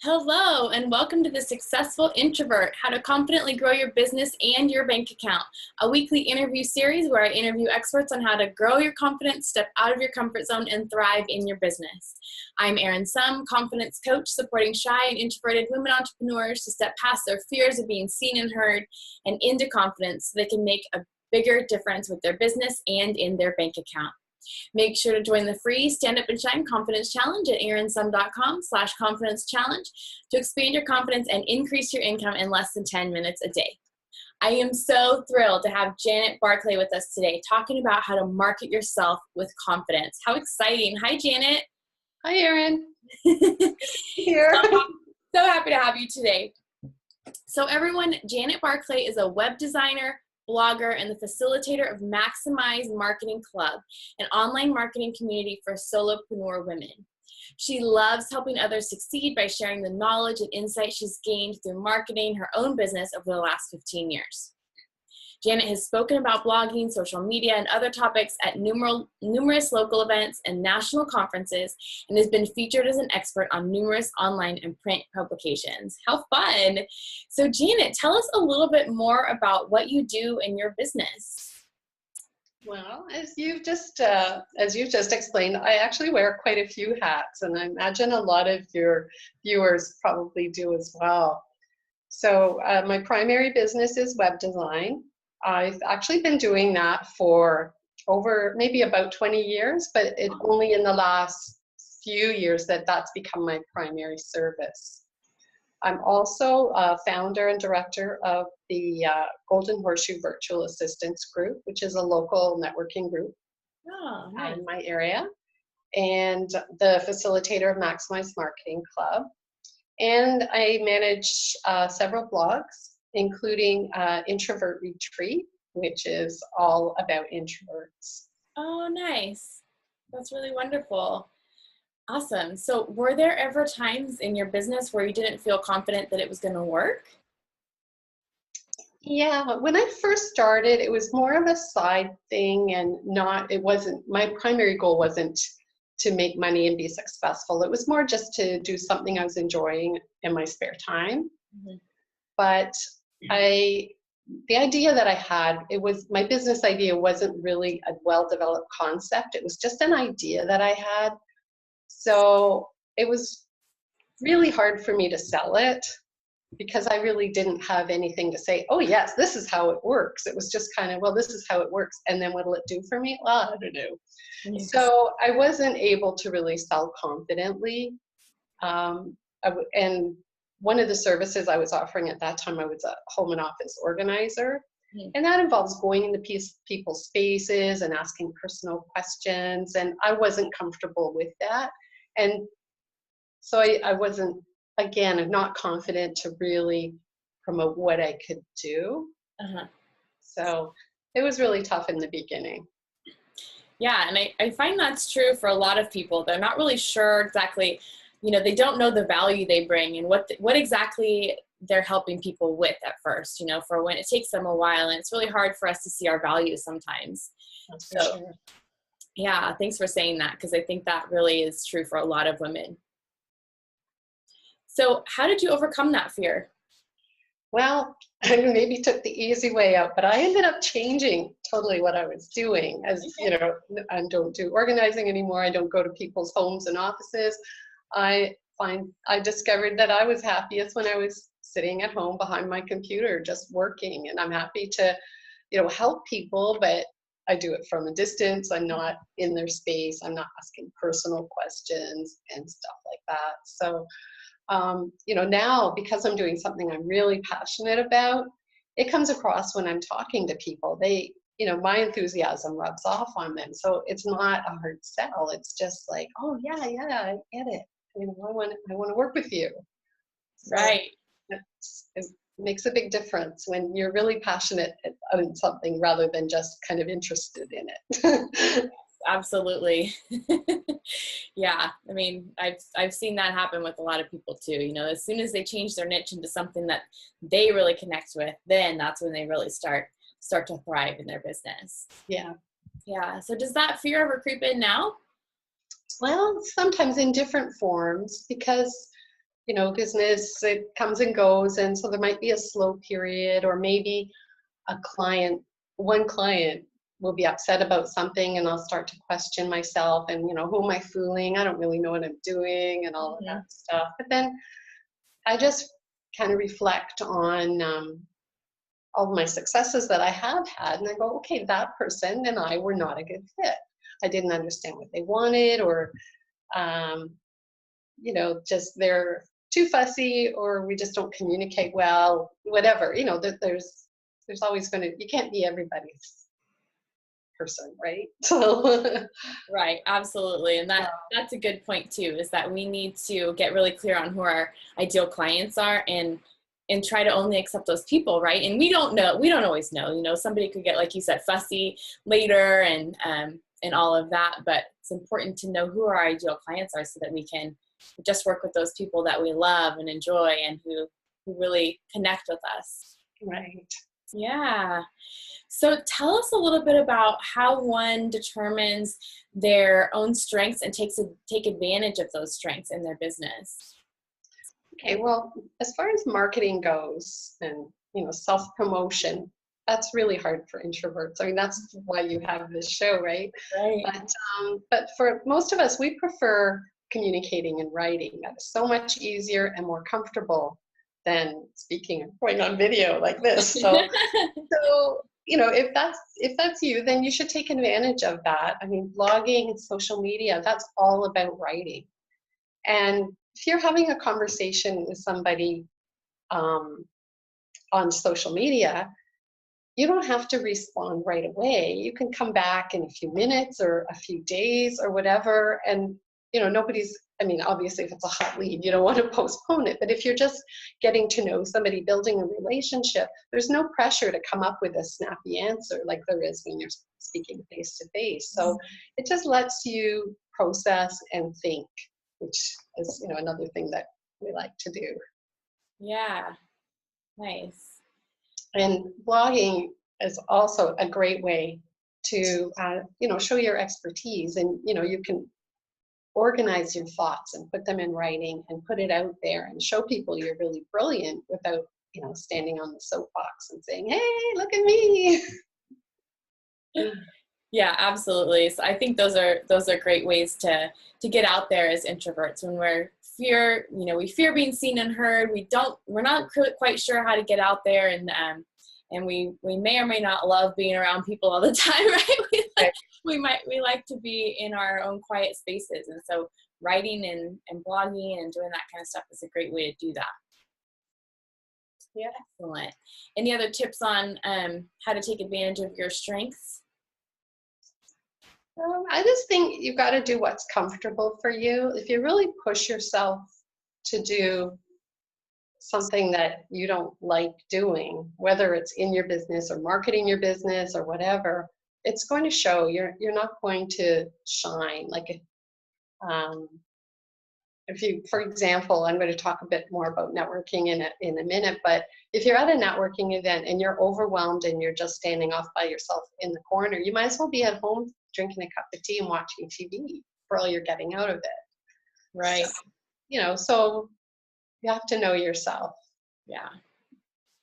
Hello, and welcome to The Successful Introvert, How to Confidently Grow Your Business and Your Bank Account, a weekly interview series where I interview experts on how to grow your confidence, step out of your comfort zone, and thrive in your business. I'm Erin Summ, confidence coach, supporting shy and introverted women entrepreneurs to step past their fears of being seen and heard and into confidence so they can make a bigger difference with their business and in their bank account. Make sure to join the free Stand Up and Shine Confidence Challenge at erinsumm.com/confidence challenge to expand your confidence and increase your income in less than 10 minutes a day. I am so thrilled to have Janet Barclay with us today, talking about how to market yourself with confidence. How exciting. Hi, Janet. Hi, Erin. Here. So happy to have you today. So everyone, Janet Barclay is a web designer, blogger, and the facilitator of Maximize Marketing Club, an online marketing community for solopreneur women. She loves helping others succeed by sharing the knowledge and insight she's gained through marketing her own business over the last 15 years. Janet has spoken about blogging, social media, and other topics at numerous local events and national conferences, and has been featured as an expert on numerous online and print publications. How fun! So Janet, tell us a little bit more about what you do in your business. Well, as you've just explained, I actually wear quite a few hats, and I imagine a lot of your viewers probably do as well. So my primary business is web design. I've actually been doing that for over maybe about 20 years, but it only in the last few years that's become my primary service. I'm also a founder and director of the Golden Horseshoe Virtual Assistants Group, which is a local networking group in my area, and the facilitator of Maximize Marketing Club. And I manage several blogs, including Introvert Retreat, which is all about introverts. Oh, nice. That's really wonderful. Awesome. So were there ever times in your business where you didn't feel confident that it was going to work? Yeah, when I first started, it was more of a side thing, and my primary goal wasn't to make money and be successful. It was more just to do something I was enjoying in my spare time. Mm-hmm. But the idea that I had, my business idea wasn't really a well-developed concept. It was just an idea that I had. So it was really hard for me to sell it because I really didn't have anything to say, oh yes, this is how it works. It was just kind of, well, this is how it works. And then what'll it do for me? Well, I don't know. Yes. So I wasn't able to really sell confidently. And one of the services I was offering at that time, I was a home and office organizer. Mm-hmm. And that involves going into people's spaces and asking personal questions. And I wasn't comfortable with that. And so I wasn't, again, I'm not confident to really promote what I could do. Uh-huh. So it was really tough in the beginning. Yeah, and I find that's true for a lot of people. They're not really sure exactly, they don't know the value they bring and what exactly they're helping people with at first, for when it takes them a while. And it's really hard for us to see our value sometimes. That's for sure. Yeah, thanks for saying that, because I think that really is true for a lot of women. So how did you overcome that fear? Well, I maybe took the easy way out, but I ended up changing totally what I was doing. As I don't do organizing anymore. I don't go to people's homes and offices. I discovered that I was happiest when I was sitting at home behind my computer, just working. And I'm happy to, help people, but I do it from a distance. I'm not in their space. I'm not asking personal questions and stuff like that. So, now because I'm doing something I'm really passionate about, it comes across when I'm talking to people. They, my enthusiasm rubs off on them. So it's not a hard sell. It's just like, oh yeah, I get it. I want to work with you. So right. It makes a big difference when you're really passionate about something rather than just kind of interested in it. Absolutely. Yeah. I mean, I've seen that happen with a lot of people too. As soon as they change their niche into something that they really connect with, then that's when they really start to thrive in their business. Yeah. Yeah. So does that fear ever creep in now? Well, sometimes in different forms, because business, it comes and goes. And so there might be a slow period, or maybe one client will be upset about something, and I'll start to question myself and, who am I fooling? I don't really know what I'm doing and all of that stuff. But then I just kind of reflect on all my successes that I have had, and I go, okay, that person and I were not a good fit. I didn't understand what they wanted, or just they're too fussy, or we just don't communicate well, whatever. There's always you can't be everybody's person, right? So Right, absolutely. And that's a good point too, is that we need to get really clear on who our ideal clients are, and try to only accept those people, right? And we don't always know, somebody could get, like you said, fussy later and all of that, but it's important to know who our ideal clients are so that we can just work with those people that we love and enjoy and who really connect with us. Right. Yeah. So tell us a little bit about how one determines their own strengths and take advantage of those strengths in their business. Okay, well, as far as marketing goes and, self-promotion, that's really hard for introverts. I mean, that's why you have this show, right? Right. But for most of us, we prefer communicating and writing. That is so much easier and more comfortable than speaking and going on video like this. So, if that's you, then you should take advantage of that. I mean, blogging and social media, that's all about writing. And if you're having a conversation with somebody on social media, you don't have to respond right away. You can come back in a few minutes or a few days or whatever. And, obviously if it's a hot lead, you don't want to postpone it. But if you're just getting to know somebody, building a relationship, there's no pressure to come up with a snappy answer like there is when you're speaking face to face. So it just lets you process and think, which is, another thing that we like to do. Yeah. Nice. And blogging is also a great way to, show your expertise, and, you can organize your thoughts and put them in writing and put it out there and show people you're really brilliant without, standing on the soapbox and saying, hey, look at me. Yeah, absolutely. So I think those are great ways to get out there as introverts when we fear being seen and heard. We're not quite sure how to get out there, and we may or may not love being around people all the time, right? We like to be in our own quiet spaces, and so writing and blogging and doing that kind of stuff is a great way to do that. Yeah. Excellent. Any other tips on how to take advantage of your strengths? I just think you've got to do what's comfortable for you. If you really push yourself to do something that you don't like doing, whether it's in your business or marketing your business or whatever, it's going to show. You're not going to shine. Like if you, for example, I'm going to talk a bit more about networking in a minute, but if you're at a networking event and you're overwhelmed and you're just standing off by yourself in the corner, you might as well be at home drinking a cup of tea and watching TV for all you're getting out of it. Right. So you have to know yourself. Yeah.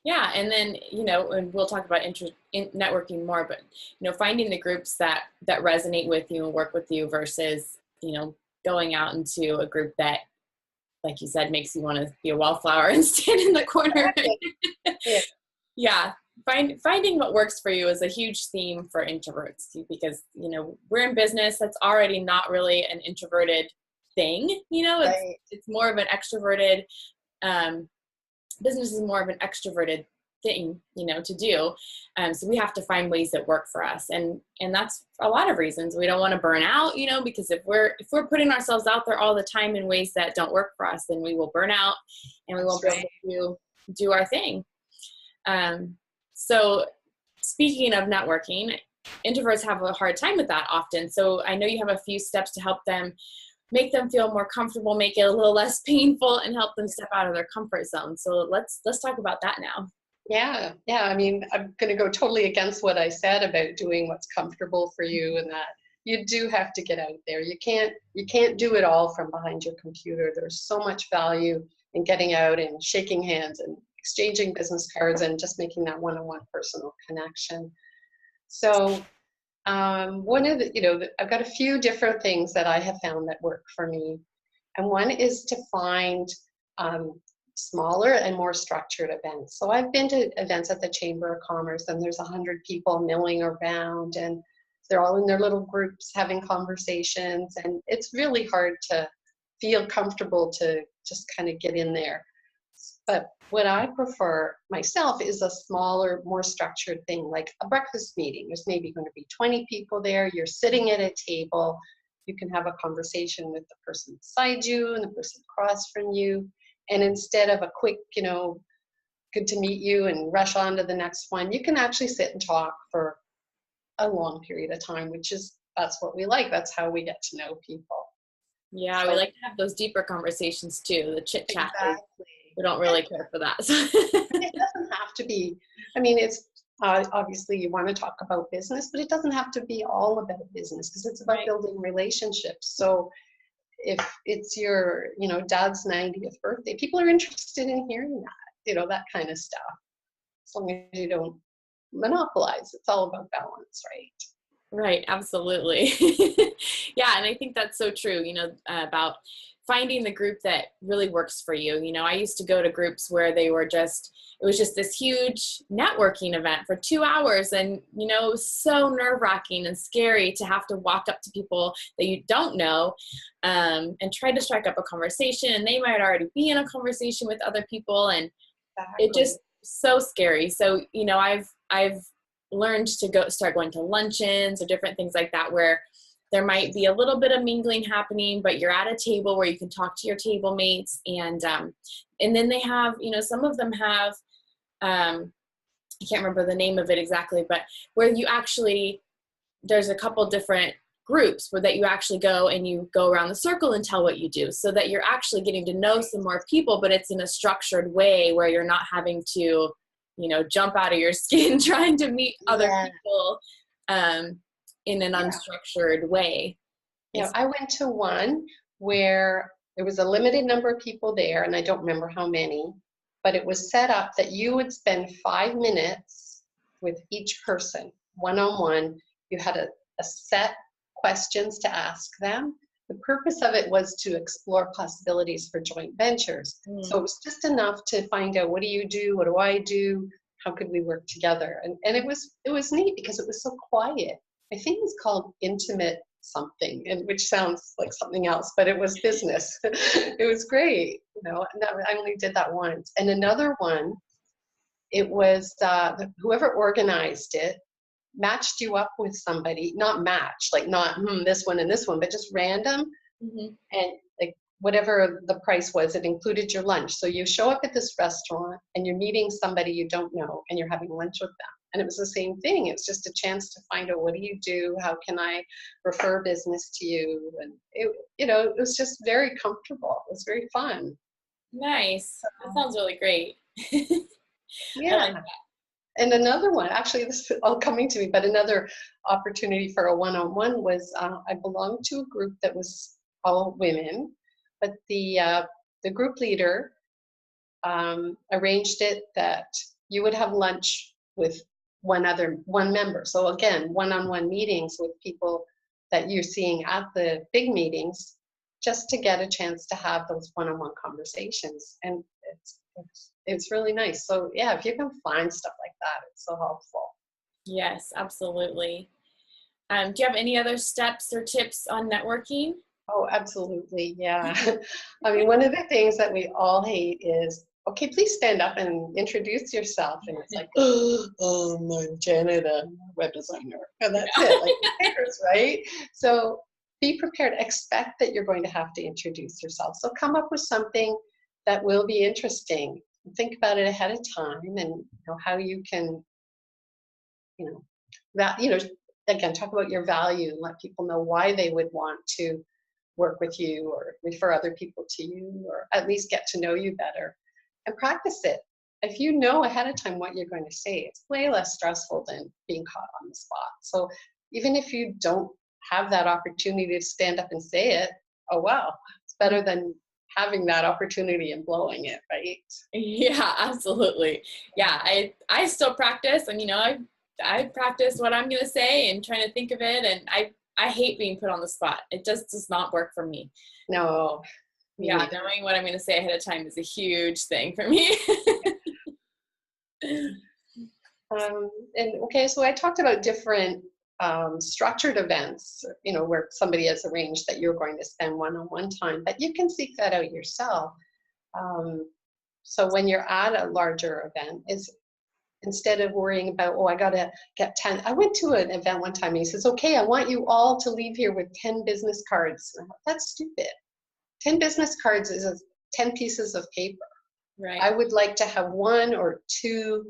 Yeah. And then, and we'll talk about networking more, but, finding the groups that resonate with you and work with you versus, going out into a group that, like you said, makes you want to be a wallflower and stand in the corner. Yeah. Finding what works for you is a huge theme for introverts because, we're in business. That's already not really an introverted thing. It's more of an extroverted, business is more of an extroverted thing, to do. So we have to find ways that work for us. And that's a lot of reasons. We don't want to burn out, because if we're putting ourselves out there all the time in ways that don't work for us, then we will burn out and we won't be able to do our thing. So speaking of networking, introverts have a hard time with that often. So I know you have a few steps to help them, make them feel more comfortable, make it a little less painful, and help them step out of their comfort zone. So let's talk about that now. Yeah. I mean, I'm going to go totally against what I said about doing what's comfortable for you, and that you do have to get out there. You can't do it all from behind your computer. There's so much value and getting out and shaking hands and exchanging business cards and just making that one-on-one personal connection. So one of the, I've got a few different things that I have found that work for me. And one is to find smaller and more structured events. So I've been to events at the Chamber of Commerce, and there's 100 people milling around, and they're all in their little groups having conversations, and it's really hard to feel comfortable to just kind of get in there. But what I prefer myself is a smaller, more structured thing, like a breakfast meeting. There's maybe going to be 20 people there. You're sitting at a table. You can have a conversation with the person beside you and the person across from you. And instead of a quick, good to meet you and rush on to the next one, you can actually sit and talk for a long period of time, that's what we like. That's how we get to know people. Yeah, So, we like to have those deeper conversations too, the chit chat. Exactly. We don't really care for that. It doesn't have to be, it's obviously you want to talk about business, but it doesn't have to be all about business, because it's about building relationships. So if it's your, dad's 90th birthday, people are interested in hearing that, that kind of stuff. As long as you don't monopolize, it's all about balance, right? Right, absolutely. Yeah, and I think that's so true, about finding the group that really works for you. I used to go to groups where it was just this huge networking event for 2 hours, and, it was so nerve-wracking and scary to have to walk up to people that you don't know and try to strike up a conversation, and they might already be in a conversation with other people, and It just so scary. So, I've learned to start going to luncheons or different things like that, where there might be a little bit of mingling happening, but you're at a table where you can talk to your table mates. And then they have, some of them have, I can't remember the name of it exactly, but where there's a couple different groups that you actually go and you go around the circle and tell what you do, so that you're actually getting to know some more people, but it's in a structured way where you're not having to, jump out of your skin trying to meet other people in an unstructured way. I went to one where there was a limited number of people there, and I don't remember how many, but it was set up that you would spend 5 minutes with each person, one-on-one. You had a set questions to ask them. The purpose of it was to explore possibilities for joint ventures. So it was just enough to find out, what do you do? What do I do? How could we work together? And it was neat because it was so quiet. I think it was called Intimate something, and which sounds like something else, but it was business. It was great. And I only did that once. And another one, it was whoever organized it matched you up with somebody, not matched, like not this one and this one, but just random. And like whatever the price was, it included your lunch. So you show up at this restaurant and you're meeting somebody you don't know and you're having lunch with them. And it was the same thing. It's just a chance to find out, what do you do? How can I refer business to you? And it was just very comfortable. It was very fun. Nice. That sounds really great. Yeah. I like that. And another one, actually, this is all coming to me, but another opportunity for a one-on-one was I belonged to a group that was all women, but the group leader arranged it that you would have lunch with one member. So again, one-on-one meetings with people that you're seeing at the big meetings, just to get a chance to have those one-on-one conversations. And it's really nice. So yeah, if you can find stuff like that, it's so helpful. Yes, absolutely. Do you have any other steps or tips on networking? Oh, absolutely. Yeah. One of the things that we all hate is, okay, please stand up and introduce yourself. And it's like, I'm Janet, I'm a web designer. And that's it. Like, who cares, right? So be prepared. Expect that you're going to have to introduce yourself. So come up with something that will be interesting. Think about it ahead of time, and how you can, again, talk about your value and let people know why they would want to work with you or refer other people to you, or at least get to know you better, and practice it. If you know ahead of time what you're going to say, it's way less stressful than being caught on the spot. So even if you don't have that opportunity to stand up and say it, oh wow, it's better than having that opportunity and blowing it, right? Yeah, absolutely. Yeah, I still practice, and I practice what I'm gonna say and trying to think of it, and I hate being put on the spot. It just does not work for me. No. Yeah, knowing what I'm gonna say ahead of time is a huge thing for me. And okay, so I talked about different structured events, where somebody has arranged that you're going to spend one-on-one time, but you can seek that out yourself. So when you're at a larger event, instead of worrying about, oh, I got to get 10. I went to an event one time and he says, okay, I want you all to leave here with 10 business cards. And I thought, that's stupid. 10 business cards is 10 pieces of paper. Right. I would like to have one or two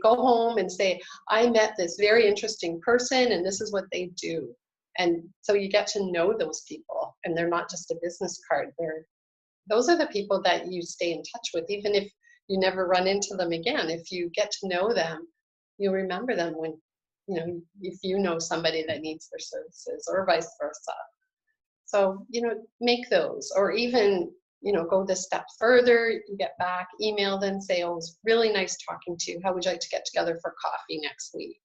go home and say, I met this very interesting person and this is what they do. And so you get to know those people, and they're not just a business card. Those are the people that you stay in touch with, even if you never run into them again. If you get to know them, you'll remember them when, if you know somebody that needs their services, or vice versa. So, make those, or even, go this step further. You get back, email them, say, oh, it was really nice talking to you. How would you like to get together for coffee next week?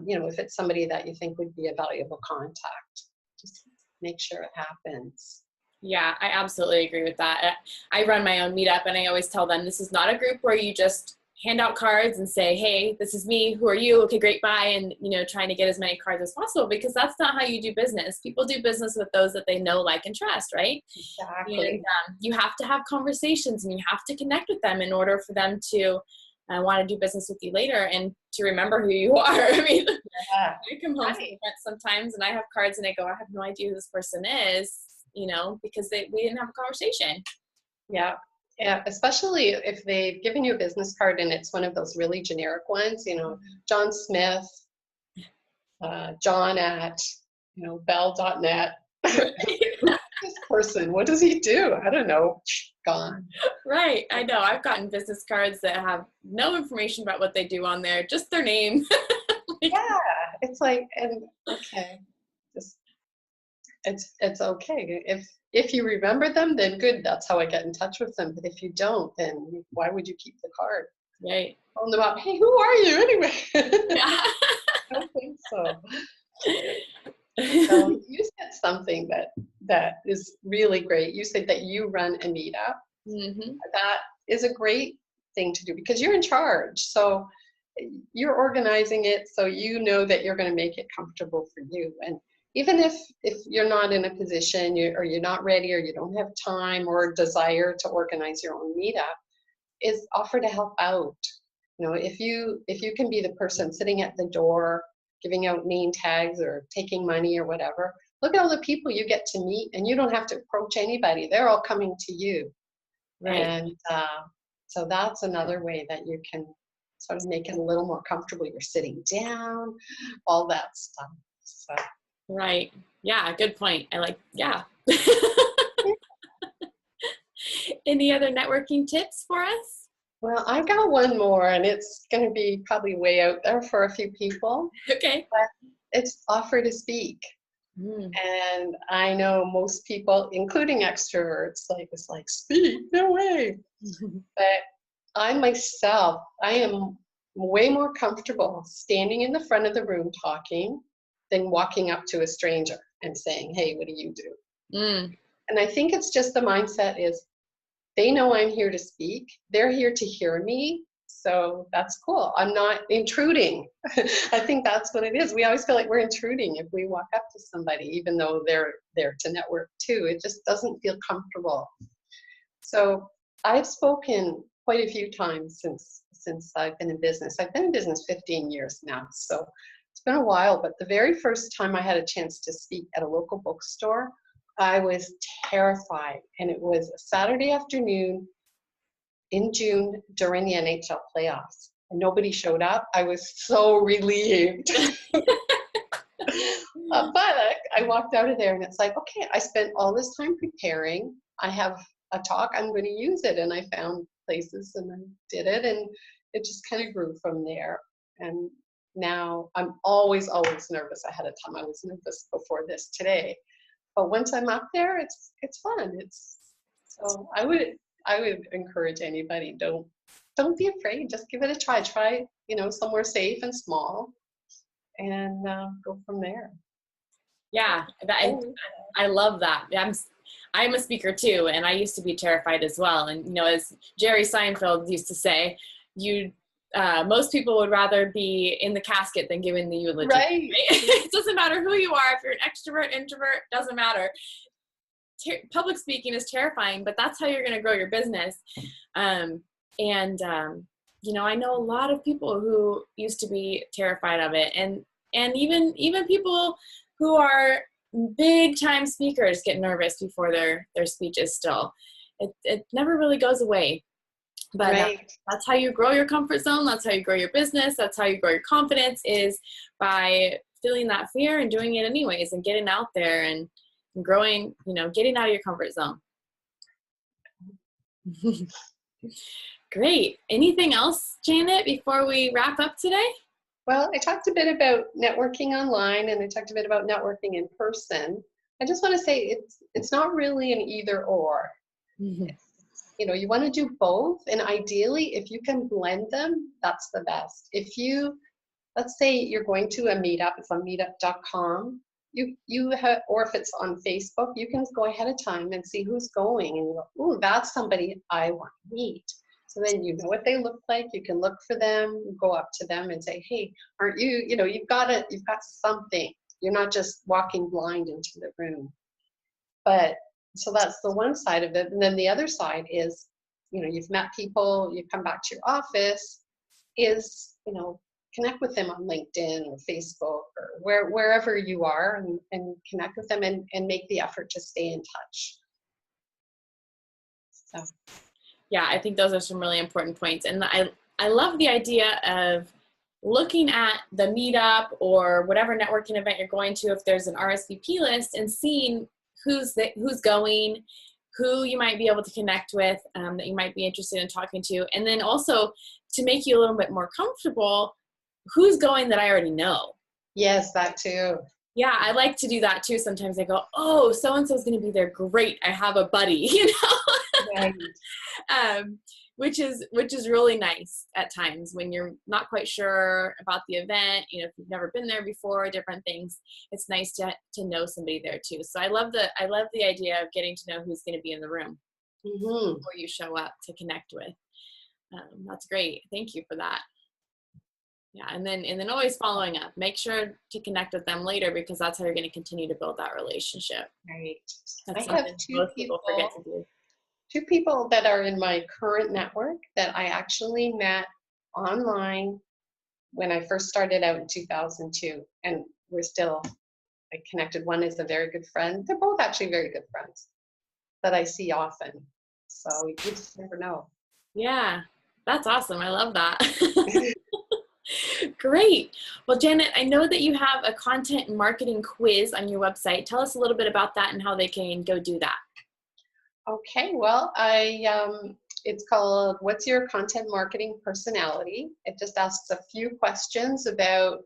If it's somebody that you think would be a valuable contact, just make sure it happens. Yeah, I absolutely agree with that. I run my own meetup, and I always tell them this is not a group where you just hand out cards and say, hey, this is me, who are you? Okay, great, bye. And, trying to get as many cards as possible, because that's not how you do business. People do business with those that they know, like, and trust, right? Exactly. And you have to have conversations, and you have to connect with them in order for them to want to do business with you later and to remember who you are. I mean, I come home from events sometimes and I have cards and I go, I have no idea who this person is, because we didn't have a conversation. Yeah. Yeah, especially if they've given you a business card and it's one of those really generic ones, John Smith, John at, bell.net. This person, what does he do? I don't know. Gone. Right. I know. I've gotten business cards that have no information about what they do on there, just their name. Yeah. It's like, and okay. Just it's okay. If you remember them, then good. That's how I get in touch with them. But if you don't, then why would you keep the card? Right. Phone them up. Hey, who are you anyway? Yeah. I don't think so. So you said something that is really great. You said that you run a meetup. Mm-hmm. That is a great thing to do because you're in charge. So you're organizing it so you know that you're going to make it comfortable for you. And even if you're not in a position or you're not ready or you don't have time or desire to organize your own meetup, is offer to help out. If you can be the person sitting at the door giving out name tags or taking money or whatever, look at all the people you get to meet, and you don't have to approach anybody. They're all coming to you. Right. And so that's another way that you can sort of make it a little more comfortable. You're sitting down, all that stuff. So. Right. Yeah, good point. Yeah. Any other networking tips for us? Well, I've got one more, and it's going to be probably way out there for a few people. Okay. But it's offer to speak. And I know most people, including extroverts, it's like, speak, no way. But I am way more comfortable standing in the front of the room talking than walking up to a stranger and saying, hey, what do you do? And I think it's just the mindset is they know I'm here to speak. They're here to hear me. So that's cool. I'm not intruding. I think that's what it is. We always feel like we're intruding if we walk up to somebody, even though they're there to network too. It just doesn't feel comfortable. So I've spoken quite a few times since I've been in business. I've been in business 15 years now. So it's been a while, but the very first time I had a chance to speak at a local bookstore, I was terrified. And it was a Saturday afternoon in June during the NHL playoffs. And nobody showed up. I was so relieved. But I walked out of there and it's like, okay, I spent all this time preparing. I have a talk, I'm going to use it. And I found places and I did it. And it just kind of grew from there. And now I'm always nervous ahead of time. I was nervous before this today. But once I'm up there, it's fun. So I would encourage anybody, don't be afraid. Just give it a try. Try, somewhere safe and small, and go from there. Yeah, I love that. I'm a speaker too, and I used to be terrified as well. And as Jerry Seinfeld used to say, most people would rather be in the casket than giving the eulogy. Right. It doesn't matter who you are. If you're an extrovert, introvert, doesn't matter. Public speaking is terrifying, but that's how you're going to grow your business. I know a lot of people who used to be terrified of it, and even people who are big time speakers get nervous before their speeches still. It never really goes away. But right. That's how you grow your comfort zone. That's how you grow your business. That's how you grow your confidence, is by feeling that fear and doing it anyways, and getting out there and growing, getting out of your comfort zone. Great. Anything else, Janet, before we wrap up today? Well, I talked a bit about networking online, and I talked a bit about networking in person. I just want to say it's not really an either or. Mm-hmm. You want to do both, and ideally, if you can blend them, that's the best. Let's say you're going to a meetup, it's on meetup.com, or if it's on Facebook, you can go ahead of time and see who's going, and you go, ooh, that's somebody I want to meet. So then you know what they look like, you can look for them, go up to them and say, hey, aren't you, you've got something. You're not just walking blind into the room. But so that's the one side of it. And then the other side is, you've met people, you come back to your office, is, connect with them on LinkedIn or Facebook or wherever you are, and connect with them and make the effort to stay in touch. So. Yeah, I think those are some really important points. And I love the idea of looking at the meetup or whatever networking event you're going to, if there's an RSVP list, and seeing who's going, who you might be able to connect with, that you might be interested in talking to. And then also, to make you a little bit more comfortable, who's going that I already know. Yes, that too. Yeah, I like to do that too. Sometimes I go, oh, so-and-so's going to be there. Great. I have a buddy, Right. Which is really nice at times when you're not quite sure about the event, if you've never been there before, different things. It's nice to know somebody there too. So I love the idea of getting to know who's going to be in the room before you show up to connect with. That's great. Thank you for that. Yeah, and then always following up. Make sure to connect with them later, because that's how you're going to continue to build that relationship. Right. That's I have most people forget to do. 2 people that are in my current network that I actually met online when I first started out in 2002, and we're still connected. One is a very good friend. They're both actually very good friends that I see often. So you just never know. Yeah, that's awesome. I love that. Great. Well, Janet, I know that you have a content marketing quiz on your website. Tell us a little bit about that and how they can go do that. Okay, well, it's called What's Your Content Marketing Personality? It just asks a few questions about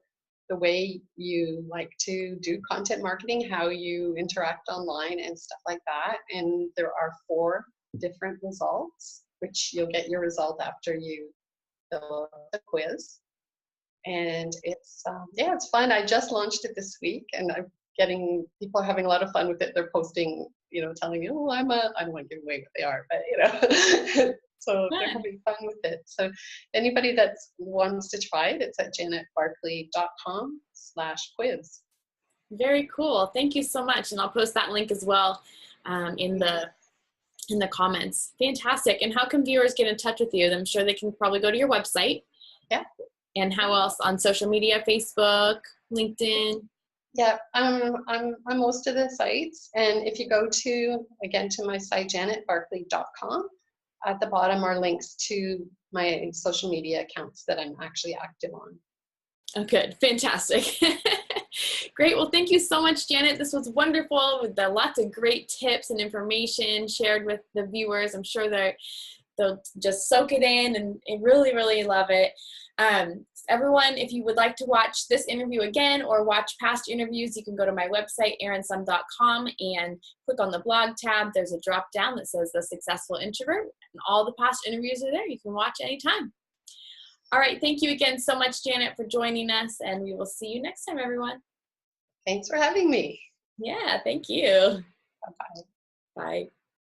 the way you like to do content marketing, how you interact online and stuff like that. And there are 4 different results, which you'll get your result after you fill out the quiz. And it's fun. I just launched it this week, and people are having a lot of fun with it. They're posting, telling me, oh, I don't want to give away what they are, but so they're having fun with it. So anybody that wants to try it, it's at janetbarclay.com/quiz. Very cool. Thank you so much. And I'll post that link as well in the comments. Fantastic. And how can viewers get in touch with you? I'm sure they can probably go to your website. Yeah. And how else? On social media, Facebook, LinkedIn? Yeah, I'm on most of the sites. And if you go to my site, janetbarclay.com, at the bottom are links to my social media accounts that I'm actually active on. Oh, good. Fantastic. Great. Well, thank you so much, Janet. This was wonderful, with lots of great tips and information shared with the viewers. I'm sure they'll just soak it in and really, really love it. Everyone, if you would like to watch this interview again or watch past interviews, you can go to my website, erinsumm.com, and click on the blog tab. There's a drop down that says The Successful Introvert, and all the past interviews are there. You can watch anytime. All right, thank you again so much, Janet, for joining us, and we will see you next time, everyone. Thanks for having me. Yeah, thank you. Bye-bye. Bye.